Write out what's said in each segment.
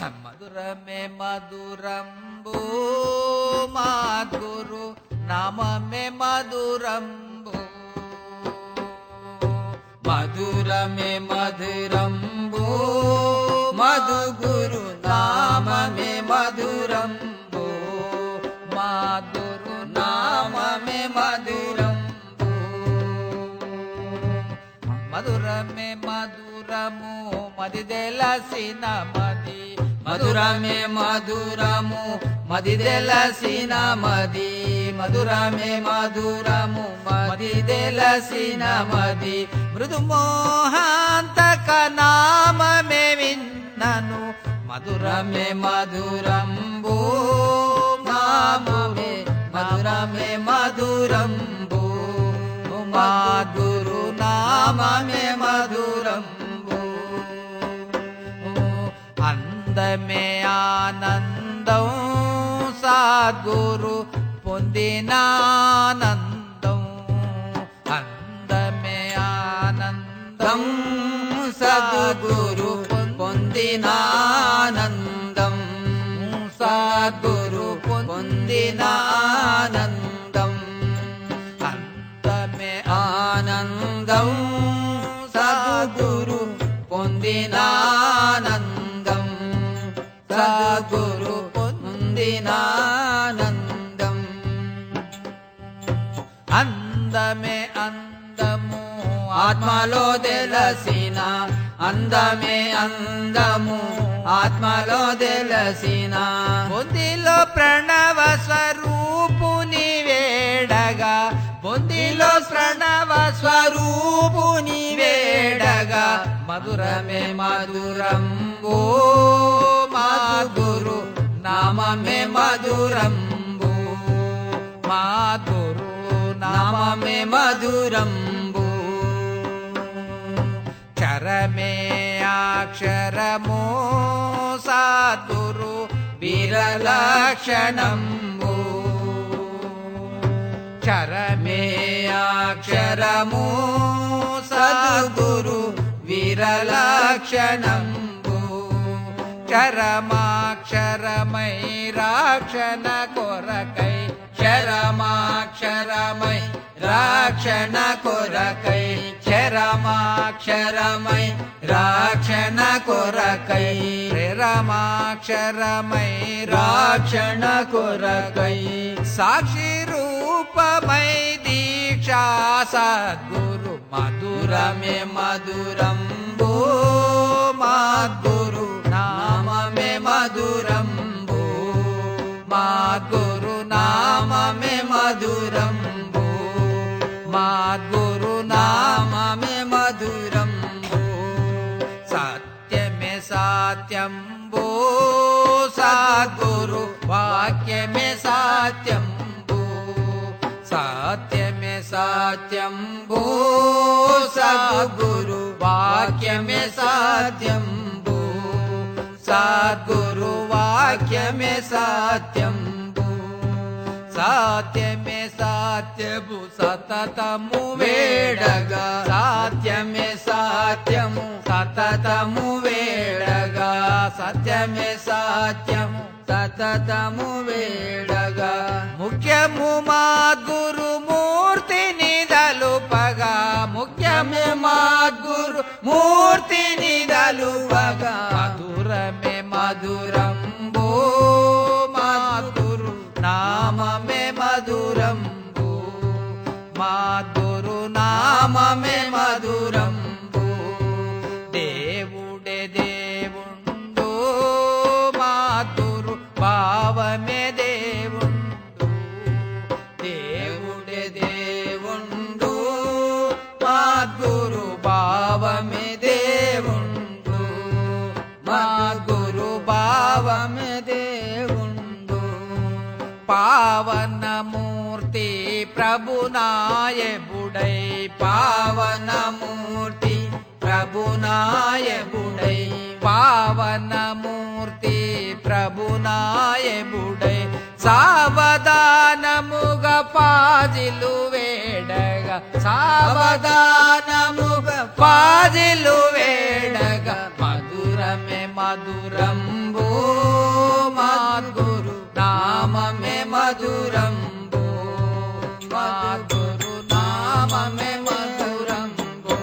మధురమే మధురంబు మాద్గురు నామమే మధురంబు మధురమే మధురంబు మధుగురు నామమే మధురంబు మాధురు నామమే మధురంబు మధురమే మధురము మది తెలసిన మది మధురమే మధురము మది తెలసిన మది మధురమే మధురము మది తెలసిన మది మృదు మోహాంతక నామమే విన్నను మధురమే మధురంబు నామమే మధురమే మధురంబు మాధురు నామమే మధురంబు అందమే ఆనందం సద్గురు పొందినానందం అందమే ఆనందం సద్గురు పొందినానందం సద్గురు పొందినానందం అందమే ఆనందం సద్గురు పొందినానందం సద్గురు పొందినానందం అందమే అందము ఆత్మలో తెలసిన అందమే అందము ఆత్మలో తెలసిన బుద్ధిలో ప్రణవ స్వరూపుని వేడగా బుద్ధిలో ప్రణవ స్వరూపుని వేడగా మధురమే మధురంబు మాధురు నామమే మధురంబు మాధురు నామమే మధురంబు క్షరమే అక్షరము సద్గురు విరలక్షణంబు క్షరమే అక్షరము సద్గురు విరలక్షణంబు క్షరమాక్షరమై రాక్షణ కొరకై క్షరమాక్షరమై రాక్షణ కొరకై క్షరమాక్షరమై రాక్షణ కొరకై క్షరమాక్షరమై రాక్షణ కొరకై సాక్షి రూపమై దీక్షా సద్గురు మధురమే మధురంబు మాద్గురు నామమే మధురంబు మాద్గురు నామమే మధురంబు మాద్గురు నామమే మధురంబు సత్యమే సత్యంబు సద్గురు వాక్యమే సత్యంబు సత్యమే సత్యంబు సద్గురు వాక్యమే సత్యంబు సద్గురు వాక్యమే సత్యంబు సత్యమే సత్యము సతతము వేడగా సత్యమే సత్యము సతతము వేడగా సత్యమే సత్యము సతతము వేడగా ముఖ్యము మాద్గురు మూర్తిని దలుపగా ముఖ్యమే మాద్గురు మూర్తిని దలుపగా మధురమే మధురంబు మాద్గురు నామమే మధురంబు మాద్గురు నామమే మధురంబు దేవుడే దేవుండు మాద్గురు భావమే దేవుండు దేవుడే దేవుండు మాద్గురు భావమే దేవుండు మాద్గురు భావమే దేవుండు పావనమూర్తి ప్రభునాయబుడై పావనమూర్తి ప్రభునాయబుడై పావనమూర్తి ప్రభునాయబుడై సావధానముగా పాజిలు వేడగా సావధానముగా పాజిలు వేడగా మధురమే మే మధురంబో మద్గురు నామమే మధురంబో మద్గురు నామమే మధురంబో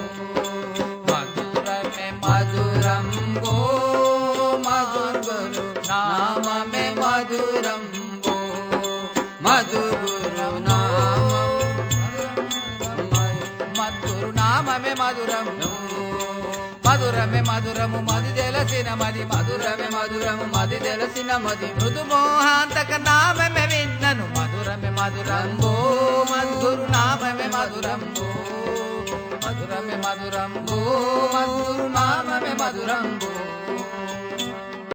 మధురమే మధురంబో మధుగురు నామమే మధురంబో మధుగురు మధురు నామమే మధురంబో మధురమే మధురము మది తెలిసిన మది మధురమే మధురము మది తెలిసిన మది మృదు మోహాంతక నామమే విన్నను మధురమే మధురంబో మధురు నామమే మధురంబో మధురమే మధురంబో మధురు నామమే మధురంబో